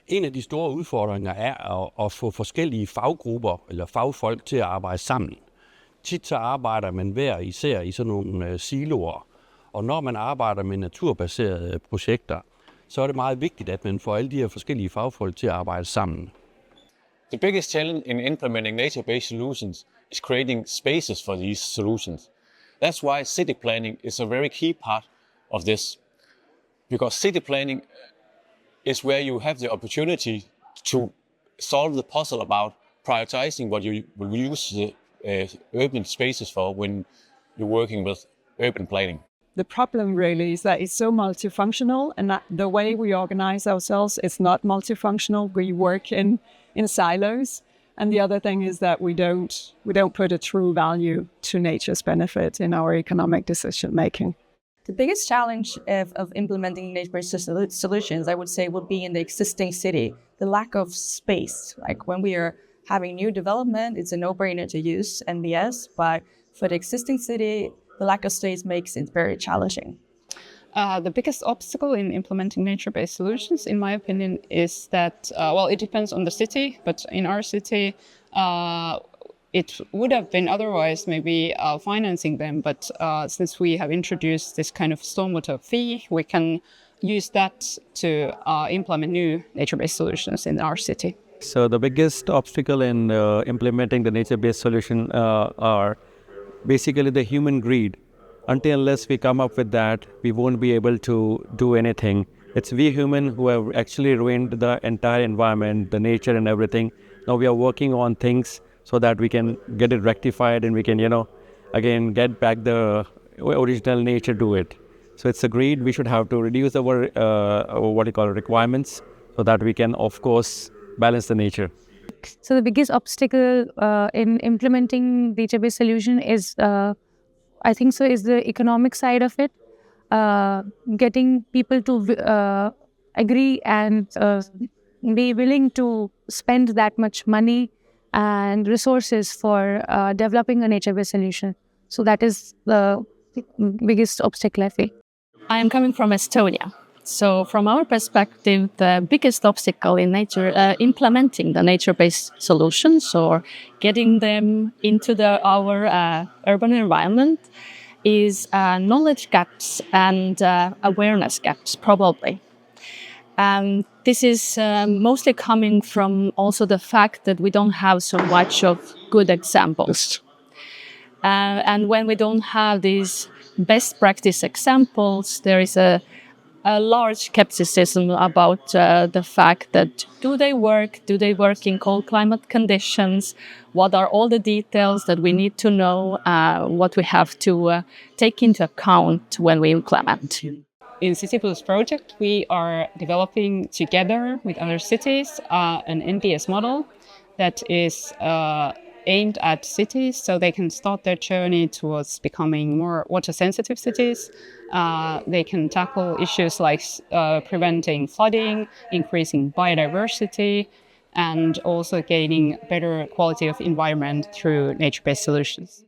En af de store udfordringer er at få forskellige faggrupper eller fagfolk til at arbejde sammen. Tit så arbejder man hver især i sådan nogle siloer, og når man arbejder med naturbaserede projekter, så er det meget vigtigt, at man får alle de her forskellige fagfolk til at arbejde sammen. The biggest challenge in implementing nature-based solutions is creating spaces for these solutions. That's why city planning is a very key part of this. Because city planning is where you have the opportunity to solve the puzzle about prioritizing what you will use the urban spaces for when you're working with urban planning. The problem really is that it's so multifunctional, and that the way we organize ourselves is not multifunctional. We work in silos. And the other thing is that we don't put a true value to nature's benefit in our economic decision making. The biggest challenge of implementing nature-based solutions, I would say, would be in the existing city, the lack of space. Like when we are having new development, it's a no-brainer to use NBS, but for the existing city, the lack of space makes it very challenging. The biggest obstacle in implementing nature-based solutions, in my opinion, is that, it depends on the city, but in our city, it would have been otherwise maybe financing them, but since we have introduced this kind of stormwater fee, we can use that to implement new nature-based solutions in our city. So the biggest obstacle in implementing the nature-based solution are basically the human greed. Unless we come up with that, we won't be able to do anything. It's we human who have actually ruined the entire environment, the nature and everything. Now we are working on things so that we can get it rectified and we can, again get back the original nature to it. So it's a greed. We should have to reduce our requirements so that we can, of course, balance the nature. So the biggest obstacle in implementing nature-based solution is, I think so, is the economic side of it. Getting people to agree and be willing to spend that much money and resources for developing a nature-based solution. So that is the biggest obstacle, I feel. I am coming from Estonia. So from our perspective, the biggest obstacle in implementing the nature-based solutions or getting them into our urban environment is knowledge gaps and awareness gaps, probably. This is mostly coming from also the fact that we don't have so much of good examples. And when we don't have these best practice examples, there is a large skepticism about the fact that do they work in cold climate conditions, what are all the details that we need to know, what we have to take into account when we implement. In City Plus project, we are developing together with other cities an NBS model that is aimed at cities so they can start their journey towards becoming more water-sensitive cities. They can tackle issues like preventing flooding, increasing biodiversity, and also gaining better quality of environment through nature-based solutions.